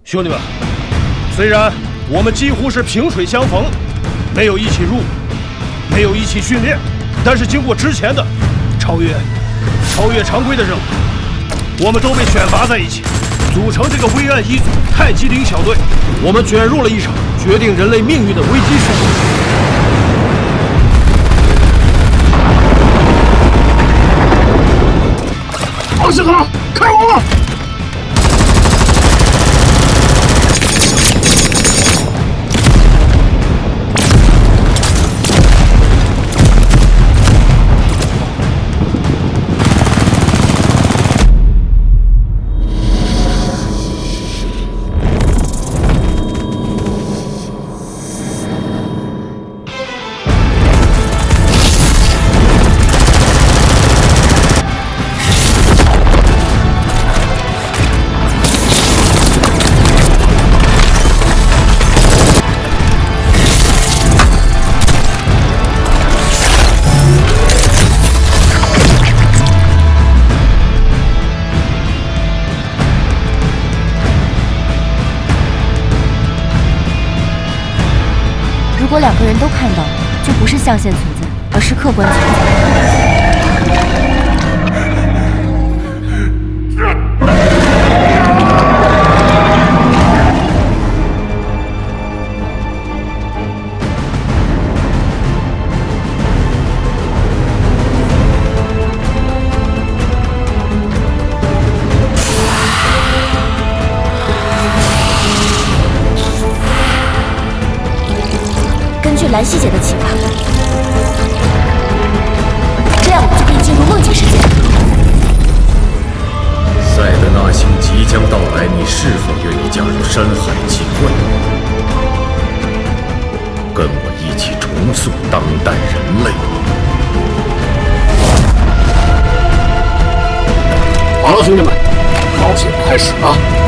兄弟们，虽然我们几乎是萍水相逢，没有一起入伍，没有一起训练，但是经过之前的超越常规的任务，我们都被选拔在一起，组成这个微暗一组太极岭小队。我们卷入了一场决定人类命运的危机事件。王世豪，开火！如果两个人都看到，就不是象限存在，而是客观存在。根据兰溪姐的启发，这样我就可以进入梦境世界。赛德纳星即将到来，你是否愿意加入山海奇幻，跟我一起重塑当代人类？好了，兄弟们，冒险开始了。